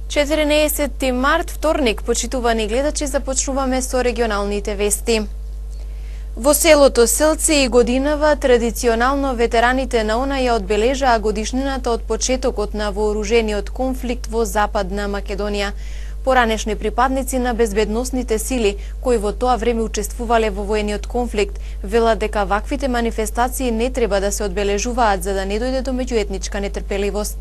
14 март, вторник, почитувани гледачи, започнуваме со регионалните вести. Во селото Селци и годинава традиционално ветераните на ОНА ја одбележаа годишнината од почетокот на вооружениот конфликт во Западна Македонија. Поранешни припадници на безбедносните сили, кои во тоа време учествувале во воениот конфликт, велат дека ваквите манифестации не треба да се одбележуваат за да не дојде до меѓуетничка нетрпеливост.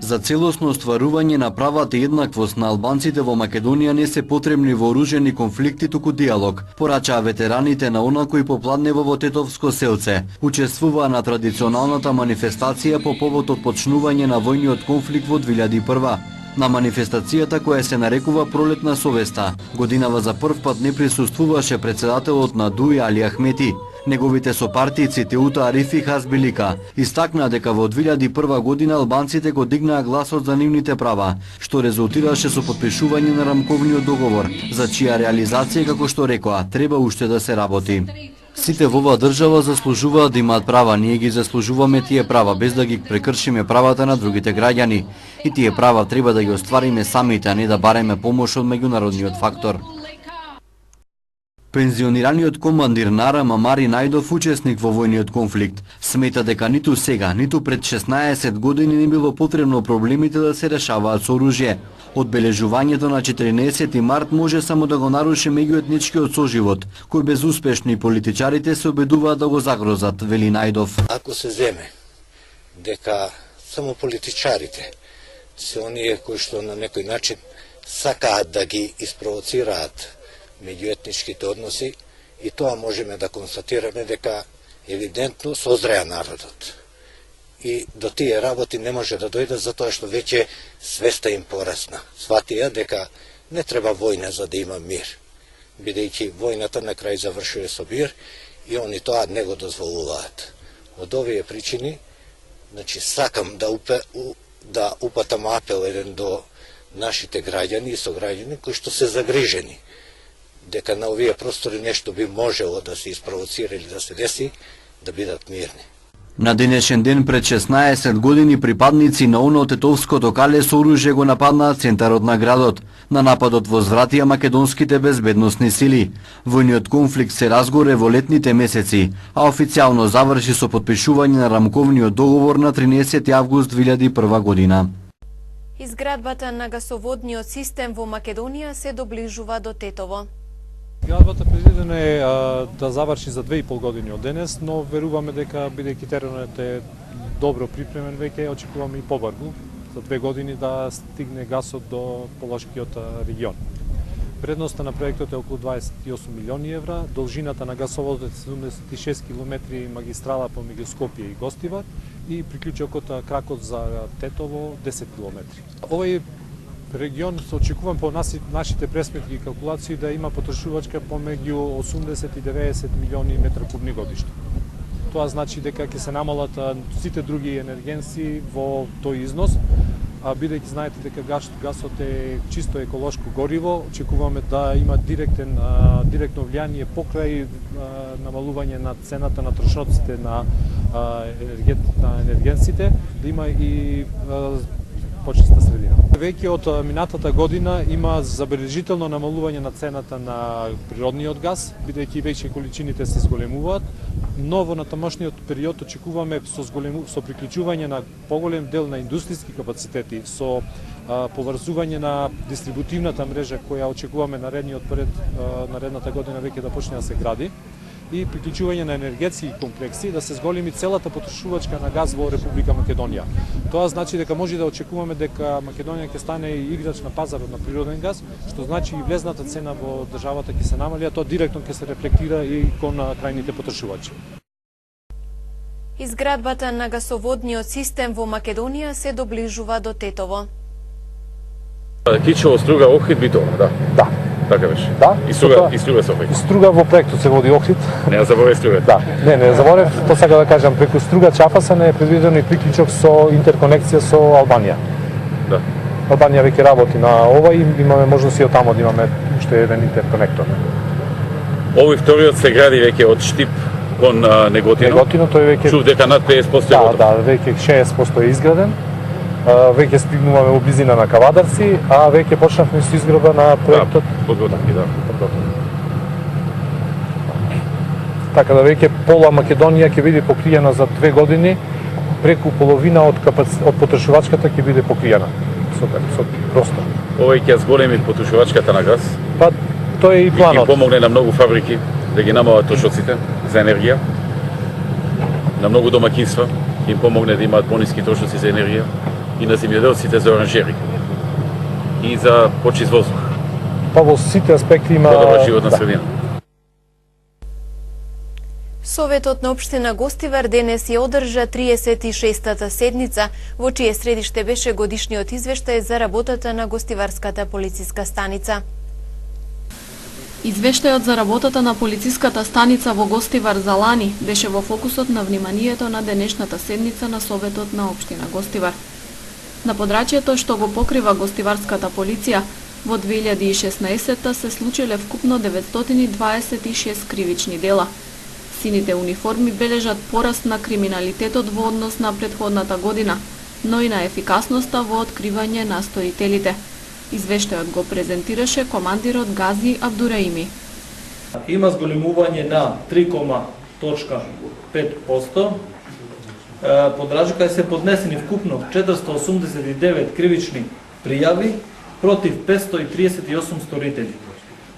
За целосно остварување на правата и еднаквост на албанците во Македонија не се потребни вооружени конфликти, туку диалог, порачаа ветераните на ОНА кои попладнево во Тетовско селце учествуваа на традиционалната манифестација по повод отпочнување на војниот конфликт во 2001. На манифестацијата која се нарекува Пролетна совеста, годинава за прв пат не присуствуваше председателот на ДУИ Али Ахмети. Неговите сопартијци Теута Арифи и Хазбилика истакнаа дека во 2001 година албанците го дигнаа гласот за нивните права, што резултираше со подпишување на рамковниот договор, за чија реализација, како што рекоа, треба уште да се работи. Сите во оваа држава заслужуваат да имаат права, ние ги заслужуваме тие права без да ги прекршиме правата на другите граѓани. И тие права треба да ги оствариме самите, а не да бареме помош од меѓународниот фактор. Пензионираниот командир Нара Мамари Најдов, учесник во војниот конфликт, смета дека ниту сега, ниту пред 16 години не било потребно проблемите да се решаваат со оружје. Одбележувањето на 14 март може само да го наруши меѓуетничкиот соживот, кој безуспешни политичарите се обидуваат да го загрозат, вели Најдов. Ако се земе дека само политичарите се оние кои што на некој начин сакаат да ги испровоцираат меѓуетничките односи, и тоа можеме да констатираме дека евидентно созреа народот. И до тие работи не може да дојдат затоа што веќе свеста им порасна. Сватија дека не треба војна за да има мир, бидејќи војната на крај завршува со мир и они тоа не го дозволуваат. Од овие причини, сакам да упатам апел еден до нашите граѓани и сограѓани кои што се загрижени дека на овие простори нешто би можело да се испровоцира или да се деси, да бидат мирни. На денешен ден пред 16 години припадници на ОНА од Тетовското кале со оружје го нападнаа центарот на градот. На нападот возвратија македонските безбедносни сили. Војниот конфликт се разгоре во летните месеци, а официјално заврши со подпишување на рамковниот договор на 13 август 2001 година. Изградбата на гасоводниот систем во Македонија се доближува до Тетово. Изградбата предвидена е да заврши за 2,5 години од денес, но веруваме дека бидејќи теренот е добро припремен веќе, очекуваме и побрзо за 2 години да стигне гасот до Полошкиот регион. Вредноста на проектот е околу 28 милиони евра, должината на гасоводот е 76 км магистрала помеѓу Скопје и Гостивар и приклучокот кракот за Тетово 10 км. Овој регион се очекувам по нашите пресметки и калкулации да има потрошувачка помеѓу 80 и 90 милиони метрокубни годишно. Тоа значи дека ќе се намалат сите други енергенси во тој износ, а бидејќи знаете дека гасот е чисто еколошко гориво, очекуваме да има директно влијание покрај намалување на цената на трошоците на енергенсите, да има и почиста средина. Веќе од минатата година има забележително намалување на цената на природниот газ, бидејќи веќе количините се зголемуваат, но во натамошниот период очекуваме со приклучување на поголем дел на индустријски капацитети, со поврзување на дистрибутивната мрежа која очекуваме наредната година веќе да почне да се гради, и приклучување на енергетски комплекси да се зголеми целата потрошувачка на газ во Република Македонија. Тоа значи дека може да очекуваме дека Македонија ќе стане и играч на пазарот на природен газ, што значи и влезната цена во државата ќе се намали, а тоа директно ќе се рефлектира и кон крајните потрошувачи. Изградбата на гасоводниот систем во Македонија се доближува до Тетово. Кичево, Струга, Охрид, Битола, да. Да. Така беше. Да. И Струга Софија. Струга во проектот се води Охрид. Не ја заборев Струга. Да. Не заборев, тоа сака да кажам, преку Струга Чафасен е предвидено и приклучок со интерконекција со Албанија. Да. Албанија веќе работи на ова и имаме можност и од таму да имаме уште еден интерконектор. Овој вториот се гради веќе од Штип кон Неготино. Неготино тој веќе чув дека над 50% е готов. Да, веќе 60% е изграден. веќе стигнуваме во близина на Кавадарци, а веќе почнавме со изградба на проектот. Подготовки, да. Така да веќе пола Македонија ќе биде покриена за 2 години, преку половина од потрошувачката ќе биде покриена со простор. Овој ќе зголеми потрошувачката на газ. Па тој е и планот. Ќе помогне на многу фабрики да ги намалат трошоците за енергија. На многу домаќинства ќе им помогне да имаат пониски трошоци за енергија и на земјоделците за оранжери и за почист воздух. Па во сите аспекти има подобра животна средина. Советот на општина Гостивар денес ја одржа 36-та седница, во чие средиште беше годишниот извештај за работата на Гостиварската полициска станица. Извештајот за работата на полициската станица во Гостивар за лани беше во фокусот на вниманието на денешната седница на Советот на општина Гостивар. На подрачјето што го покрива Гостиварската полиција, во 2016 се случиле вкупно 926 кривични дела. Сините униформи бележат пораст на криминалитетот во однос на претходната година, но и на ефикасноста во откривање на стоителите. Извештајот го презентираше командирот Гази Абдураими. Има зголемување на 3,5%. Подрачка се поднесени вкупно 489 кривични пријави против 538 сторители.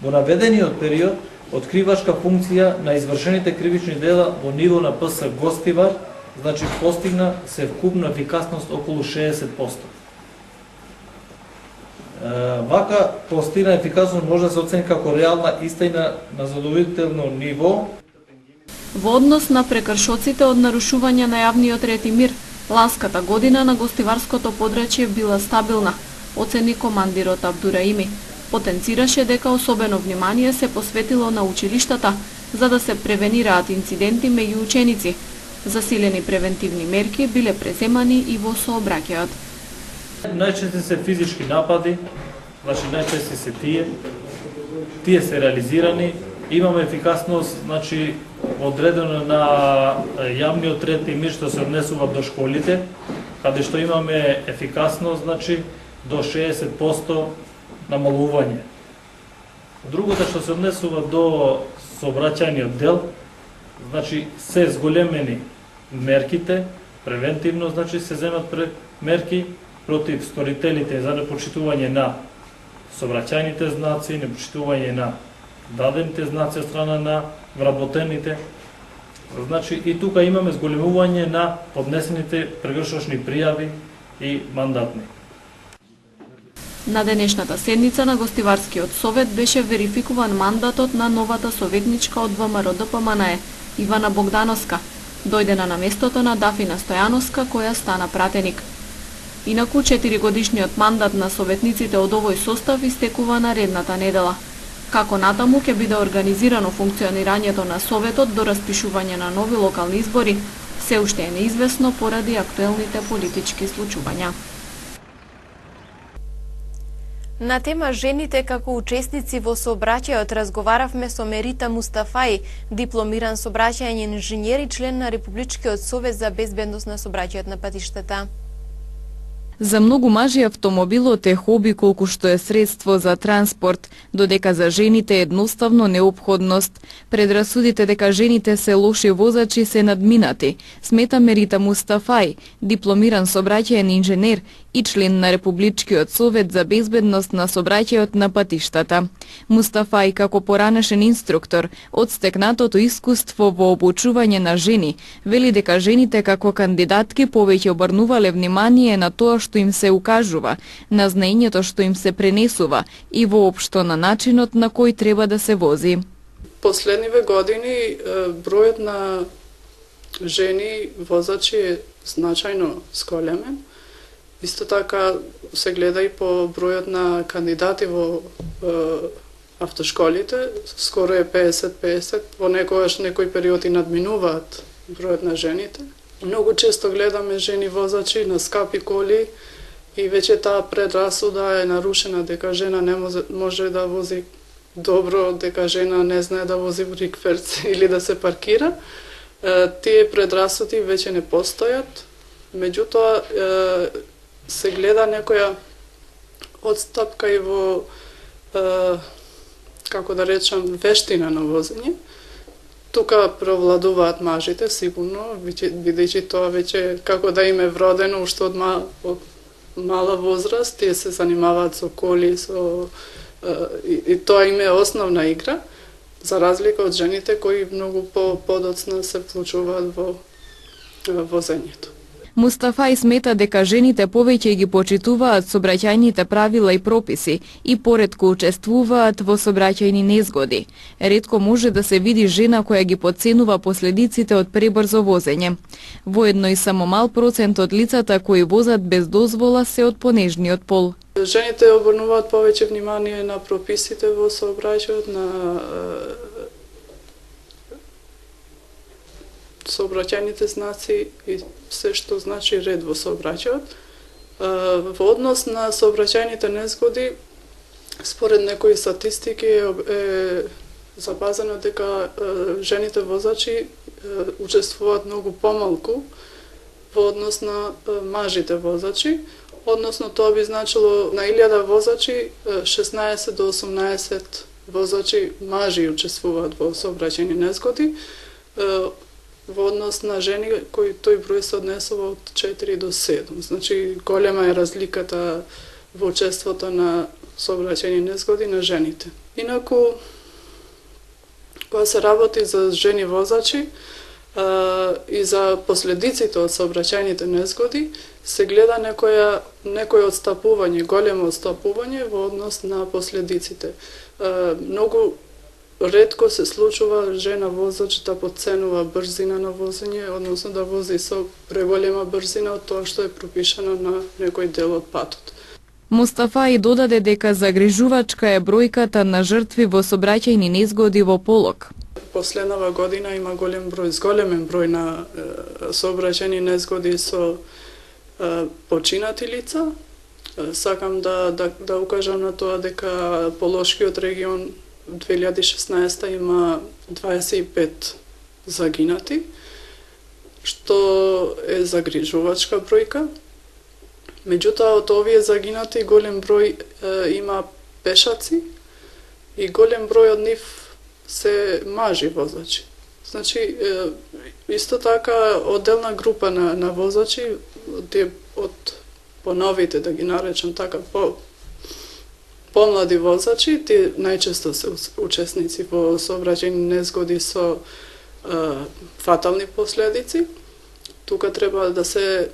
Во наведениот период, откривачка функција на извршените кривични дела во ниво на ПС Гостивар, значи постигна се вкупна ефикасност околу 60%. Вака постигна ефикасност може да се оцени како реална истина на задоволително ниво. Во однос на прекршоците од нарушување на јавниот ред и мир, ланската година на Гостиварското подрачје била стабилна, оцени командирот Абдураими. Потенцираше дека особено внимание се посветило на училиштата за да се превенираат инциденти меѓу ученици. Засилени превентивни мерки биле преземани и во сообраќајот. Најчести се физички напади, значи најчести се тие се реализирани. Имаме ефикасност, значи одредено на јавниот ред и мир што се однесува до школите, каде што имаме ефикасност, значи до 60% намалување. Другото што се однесува до сообраќајниот дел, значи се зголемени мерките, превентивно, значи се земат мерки против сторителите за непочитување на сообраќајните знаци, непочитување на дадените знаци од страна на вработените. Значи и тука имаме зголемување на поднесените прегршочни пријави и мандатни. На денешната седница на Гостиварскиот совет беше верификуван мандатот на новата советничка од ВМРО ДПМНЕ, Ивана Богдановска, дојдена на местото на Дафина Стојановска, која стана пратеник. Инаку 4-годишниот мандат на советниците од овој состав истекува наредната недела. Како натаму ќе биде организирано функционирањето на Советот до распишување на нови локални избори, се уште е неизвестно поради актуелните политички случувања. На тема жените како учесници во сообраќајот разговаравме со Мерита Мустафаи, дипломиран сообраќајен инженер и член на Републичкиот совет за безбедност на сообраќајот на патиштата. За многу мажи автомобилот е хоби колку што е средство за транспорт, додека за жените е едноставно неопходност. Предрасудите дека жените се лоши возачи се надминати, смета Мерита Мустафаи, дипломиран сообраќаен инженер и член на Републичкиот совет за безбедност на сообраќајот на патиштата. Мустафаи како поранешен инструктор од стекнатото искуство во обучување на жени, вели дека жените како кандидатки повеќе обрнувале внимание на тоа што им се укажува, на знаењето што им се пренесува и воопшто на начинот на кој треба да се вози. Последниве години бројот на жени возачи е значајно зголемен. Исто така се гледа и по бројот на кандидати во автошколите, скоро е 50-50, во некој период и надминуваат бројот на жените. Многу често гледаме жени возачи на скапи коли и веќе таа предрасуда е нарушена дека жена не може да вози добро, дека жена не знае да вози рикверц или да се паркира. Тие предрасуди веќе не постојат. Меѓутоа, се гледа некоја одстапка и во како да речам вештина на возење. Тука провладуваат мажите сигурно, бидејќи тоа веќе како да им е вродено уште од мала возраст, тие се занимаваат со коли, и тоа им е основна игра, за разлика од жените кои многу подоцна се вклучуваат во возењето. Мустафај смета дека жените повеќе ги почитуваат сообраќајните правила и прописи и поретко учествуваат во сообраќајни незгоди. Ретко може да се види жена која ги потценува последиците од пребрзо возење. Воедно и само мал процент од лицата кои возат без дозвола се од понежниот пол. Жените обрнуваат повеќе внимание на прописите во сообраќајот, на сообраќајните знаци и се што значи ред во сообраќајот. Во однос на сообраќајните незгоди, според некои статистики е запазено дека жените возачи учествуваат многу помалку во однос на мажите возачи, односно тоа би значило на 1000 возачи 16 до 18 возачи мажи учествуваат во сообраќајни незгоди, во однос на жени кои тој број се однесува од 4 до 7. Значи голема е разликата во учеството на сообраќајни незгоди на жените. Инаку, кога се работи за жени возачи и за последиците од сообраќајните незгоди, се гледа некој одстапување, големо одстапување во однос на последиците. Многу ретко се случува жена возач да потценува брзина на возење, односно да вози со преголема брзина од тоа што е пропишано на некој дел од патот. Мустафај додаде дека загрижувачка е бројката на жртви во сообраќајни незгоди во Полог. Последнава година има зголемен број на сообраќајни незгоди со починати лица. Сакам да укажам на тоа дека Полошкиот регион 2016 има 25 загинати, што е загрижувачка бројка. Меѓутоа, од овие загинати голем број има пешаци и голем број од нив се мажи возачи. Значи, исто така, одделна група на возачи, од поновите, да ги наречам така, помлади возачи, тие најчесто се учесници во сообраќајни незгоди со фатални последици. Тука треба да се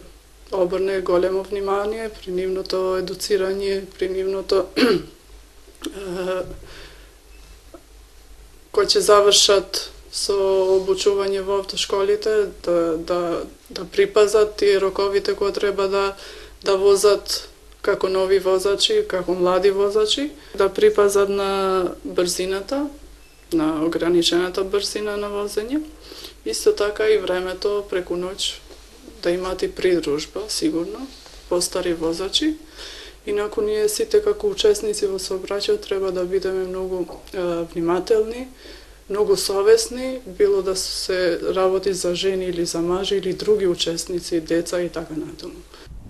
обрне големо внимание при нивното едуцирање, при нивното кои ќе завршат со обучување во автошколите, да припазат тие роковите кои треба да возат како нови возачи, како млади возачи, да припазат на брзината, на ограничената брзина на возење. Исто така и времето преку ноќ да имат и придружба, сигурно, постари возачи. Инаку ние сите како учесници во сообраќајот треба да бидеме многу внимателни, многу совесни, било да се работи за жени или за мажи или други учесници, деца и така натаму.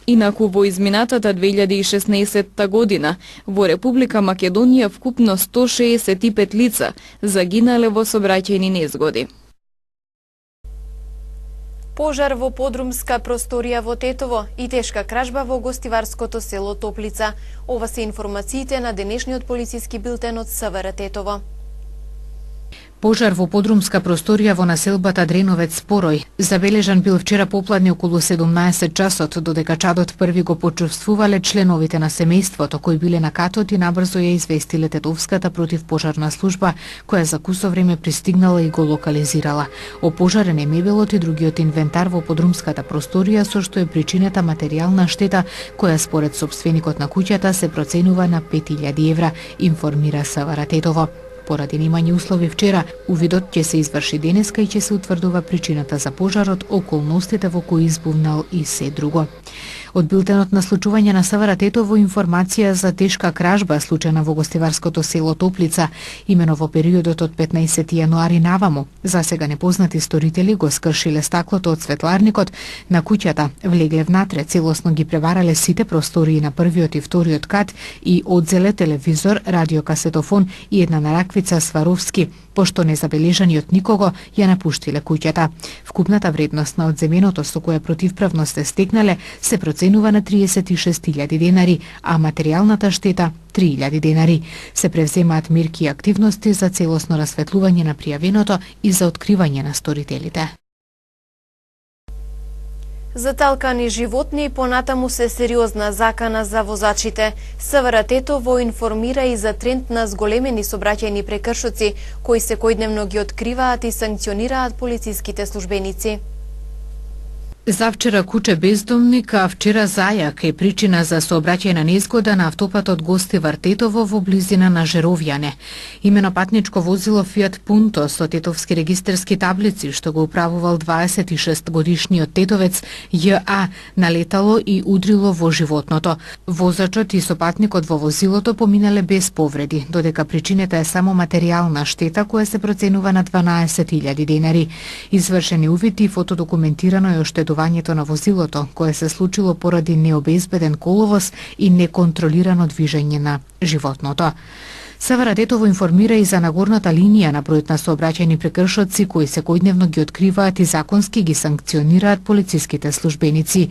Инаку во изминатата 2016 година во Република Македонија вкупно 165 лица загинале во сообраќајни незгоди. Пожар во подрумска просторија во Тетово и тешка кражба во гостиварското село Топлица. Ова се информациите на денешниот полициски билтен од СВР Тетово. Пожар во подрумска просторија во населбата Дреновец Спорој забележан бил вчера попладне околу 17 часот, додека чадот први го почувствувале членовите на семејството кои биле на катот и набрзо ја известиле Тетовската противпожарна служба, која за кусо време пристигнала и го локализирала. Опожарен е мебелот и другиот инвентар во подрумската просторија, со што е причината материјална штета, која според сопственикот на куќата се проценува на 5000 евра, информира СВР Тетово. Поради немање услови вчера, увидот ќе се изврши денеска и ќе се утврдува причината за пожарот, околностите во кои избувнал и се друго. Од билтенот на случување на СВР Тетово информација за тешка кражба случајна во гостиварското село Топлица, имено во периодот од 15 јануари наваму. За сега непознати сторители го скршиле стаклото од светларникот на куќата, влегле внатре, целосно ги преварале сите простории на првиот и вториот кат и одзеле телевизор, радиокасетофон и една нараквица Сваровски, пошто незабележани од никого ја напуштиле куќата. Вкупната вредност на одземеното со која противправно се стекнале се проценува на 36.000 денари, а материјалната штета 3.000 денари. Се превземаат мерки и активности за целосно расветлување на пријавеното и за откривање на сторителите. Заталкани животни понатаму се сериозна закана за возачите. СВР Тетово информира и за тренд на зголемени сообраќајни прекршоци, кои секојдневно ги откриваат и санкционираат полициските службеници. Завчера куче бездомник, а вчера зајак е причина за сообраќајна незгода на автопатот Гостивар Тетово во близина на Жеровјане. Имено патничко возило Фиат Пунто со тетовски регистерски таблици што го управувал 26 годишниот тетовец J.A. налетало и удрило во животното. Возачот и сопатникот во возилото поминале без повреди, додека причината е само материјална штета која се проценува на 12.000 денари. Извршени увиди и фотодокументирано е оштетувањето на возилото, кое се случило поради необезбеден коловоз и неконтролирано движење на животното. СВР Тетово информира и за нагорната линија на бројот на сообраќајни прекршоци кои секојдневно ги откриваат и законски ги санкционираат полициските службеници.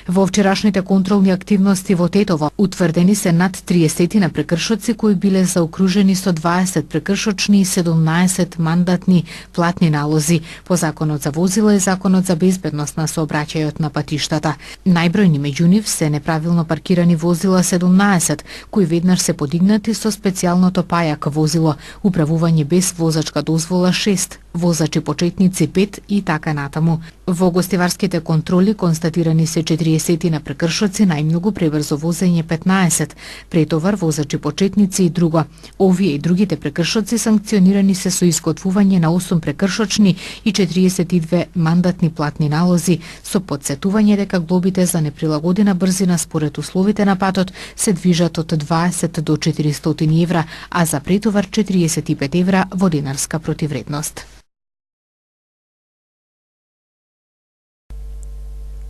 Во вчерашните контролни активности во Тетово утврдени се над 30 на прекршоци кои биле заокружени со 20 прекршочни и 17 мандатни платни налози по Законот за возила и Законот за безбедност на сообраќајот на патиштата. Најбројни меѓу нив се неправилно паркирани возила 17, кои веднаш се подигнати со специјално пајак возило, управување без возачка дозвола 6, возачи почетници 5 и така натаму. Во гостиварските контроли констатирани се 40 на прекршоци, најмногу пребрзо возење 15, претовар, возачи почетници и друго. Овие и другите прекршоци санкционирани се со изготвување на 8 прекршочни и 42 мандатни платни налози, со подсетување дека глобите за неприлагодена брзина според условите на патот се движат од 20 до 400 евра, а за претовар 45 евра во денарска противредност.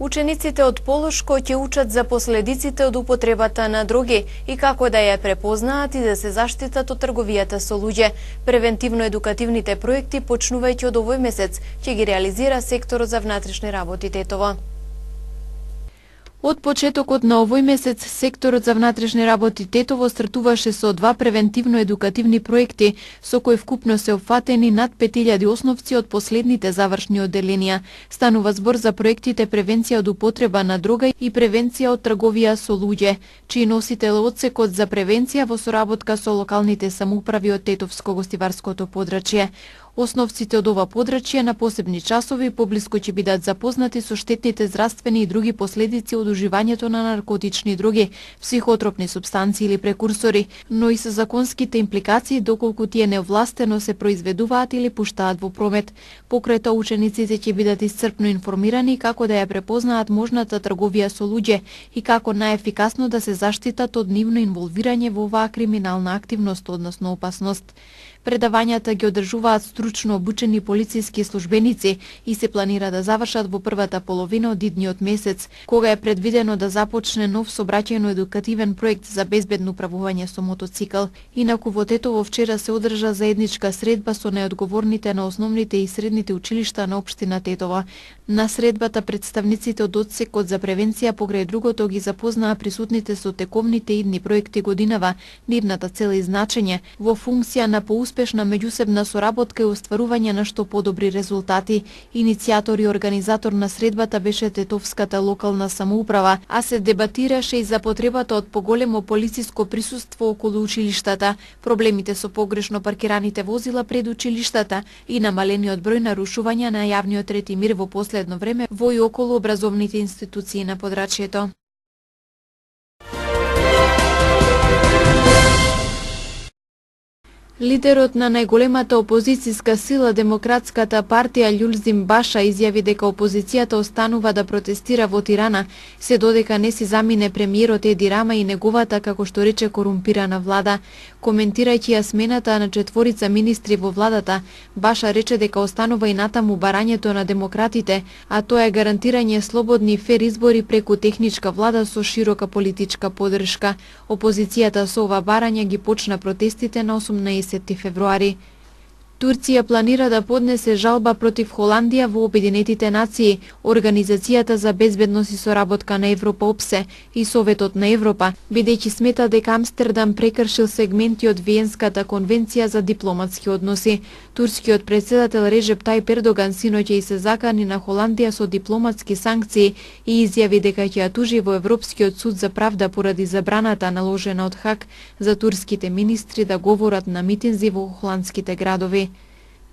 Учениците од Полошко ќе учат за последиците од употребата на дроги и како да ја препознаат и да се заштитат од трговијата со луѓе. Превентивно-едукативните проекти, почнувајќи од овој месец, ќе ги реализира секторот за внатрешни работи Тетово. Од почетокот на овој месец, секторот за внатрешни работи Тетово стартуваше со 2 превентивно-едукативни проекти, со кои вкупно се опфатени над 5000 основци од последните завршни одделенија. Станува збор за проектите превенција од употреба на дрога и превенција од трговија со луѓе, чиј носител е одсекот за превенција во соработка со локалните самоуправи од Тетовско-гостиварското подрачје. Основците од ова подрачје на посебни часови поблиску ќе бидат запознати со штетните здравствени и други последици од уживањето на наркотични дроги, психотропни супстанции или прекурсори, но и со законските импликации доколку тие неовластено се произведуваат или пуштаат во промет. Покрај тоа учениците ќе бидат исцрпно информирани како да ја препознаат можната трговија со луѓе и како најефикасно да се заштитат од нивно инволвирање во оваа криминална активност, односно опасност. Предавањата ги одржуваат стручно обучени полициски службеници и се планира да завршат во првата половина од идниот месец, кога е предвидено да започне нов сообраќајно-едукативен проект за безбедно управување со мотоцикл. Инаку во Тетово вчера се одржа заедничка средба со најодговорните на основните и средните училишта на општина Тетово. На средбата представниците од одсекот за превенција покрај другото ги запознаа присутните со тековните идни проекти годинава, нивната цел и значење во функција на успешна меѓусебна соработка и остварување на што подобри резултати. Иницијатор и организатор на средбата беше Тетовската локална самоуправа, а се дебатираше и за потребата од поголемо полициско присуство околу училиштата, проблемите со погрешно паркираните возила пред училиштата и намалениот број нарушувања на јавниот ред и мир во последно време во и околу образовните институции на подрачјето. Лидерот на најголемата опозицијска сила Демократската партија Љулзим Баша изјави дека опозицијата останува да протестира во Тирана, се додека не си замине премиерот Еди Рама и неговата, како што рече, корумпирана влада. Коментирајќи ја смената на 4 министри во владата, Баша рече дека останува и натаму барањето на демократите, а тоа е гарантирање слободни фер избори преку техничка влада со широка политичка поддршка. Опозицијата со ова барање ги почна протестите на 18 февруари. Турција планира да поднесе жалба против Холандија во Обединетите нации, Организацијата за безбедност и соработка на Европа ОПСЕ и Советот на Европа, бидејќи смета дека Амстердам прекршил сегменти од Виенската конвенција за дипломатски односи. Турскиот председател Режеп Тајип Ердоган синоќа и се закани на Холандија со дипломатски санкции и изјави дека ќе ја тужи во Европскиот суд за правда поради забраната наложена од Хаг за турските министри да говорат на митинзи во холандските градови.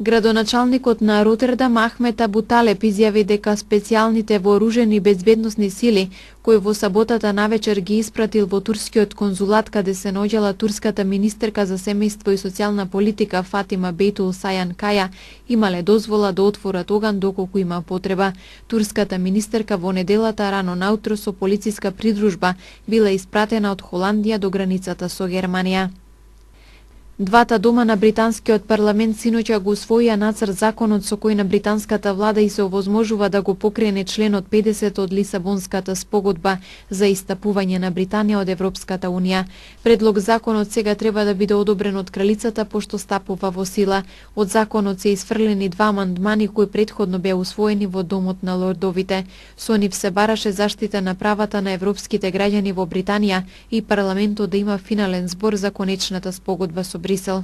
Градоначалникот на Ротердам Ахмет Абу Талеб изјави дека специјалните вооружени безбедносни сили, кои во саботата навечер ги испратил во турскиот конзулат каде се наоѓала турската министерка за семејство и социјална политика Фатима Бейтул Сајан Каја, имале дозвола да отворат оган доколку има потреба. Турската министерка во неделата рано наутро со полициска придружба била испратена од Холандија до границата со Германија. Двата дома на британскиот парламент синоќа го усвоија нацрт законот со кој на британската влада и се овозможува да го покрене членот 50 од Лисабонската спогодба за истапување на Британија од Европската унија. Предлог законот сега треба да биде одобрен од кралицата пошто стапува во сила. Од законот се исфрлени 2 амандмани кои претходно беа усвоени во Домот на лордовите. Со нив се бараше заштита на правата на европските граѓани во Британија и парламентот да има финален збор за конечната спогодба со Брисел.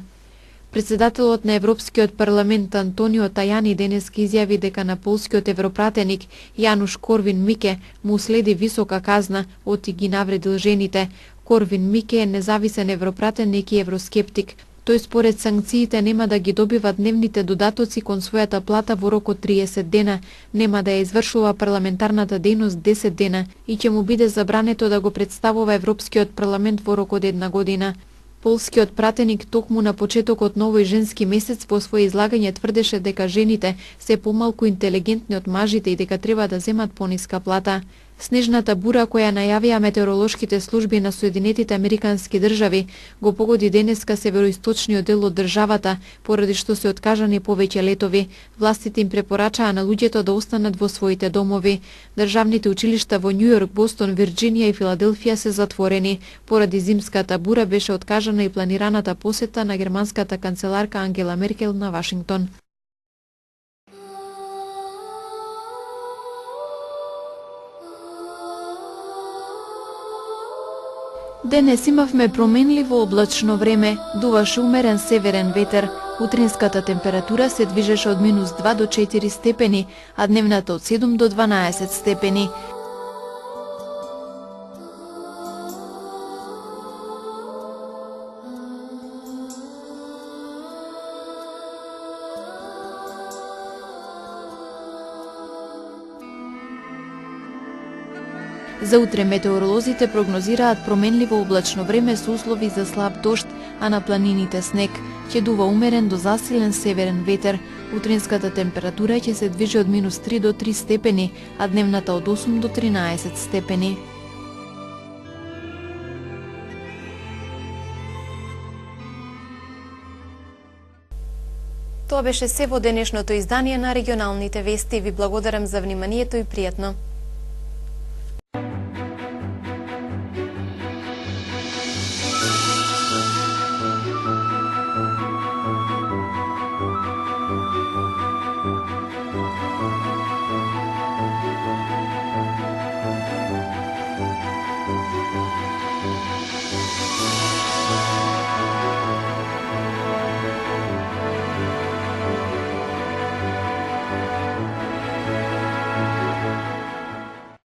Председателот на Европскиот парламент Антонио Тајани денес изјави дека на полскиот европратеник Јануш Корвин-Мике му следи висока казна оти ги навредил жените. Корвин-Мике е независен европратеник и евроскептик. Тој според санкциите нема да ги добива дневните додатоци кон својата плата во рок од 30 дена, нема да ја извршува парламентарната дејност 10 дена и ќе му биде забрането да го представува Европскиот парламент во рок од 1 година. Полскиот пратеник токму на почетокот на овој женски месец во своје излагање тврдеше дека жените се помалку интелигентни од мажите и дека треба да земат пониска плата. Снежната бура која најавија метеоролошките служби на Соединетите Американски држави го погоди денеска североисточниот дел од државата, поради што се откажани повеќе летови. Властите им препорачаа на луѓето да останат во своите домови. Државните училишта во Њујорк, Бостон, Вирџинија и Филаделфија се затворени. Поради зимската бура беше откажана и планираната посета на германската канцеларка Ангела Меркел на Вашингтон. Денес имавме променливо облачно време, дуваше умерен северен ветер. Утринската температура се движеше од -2 до 4 степени, а дневната од 7 до 12 степени. За утре метеоролозите прогнозираат променливо облачно време со услови за слаб дожд, а на планините снег. Ќе дува умерен до засилен северен ветер. Утринската температура ќе се движи од -3 до 3 степени, а дневната од 8 до 13 степени. Тоа беше се во денешното издание на регионалните вести. Ви благодарам за вниманието и пријатно.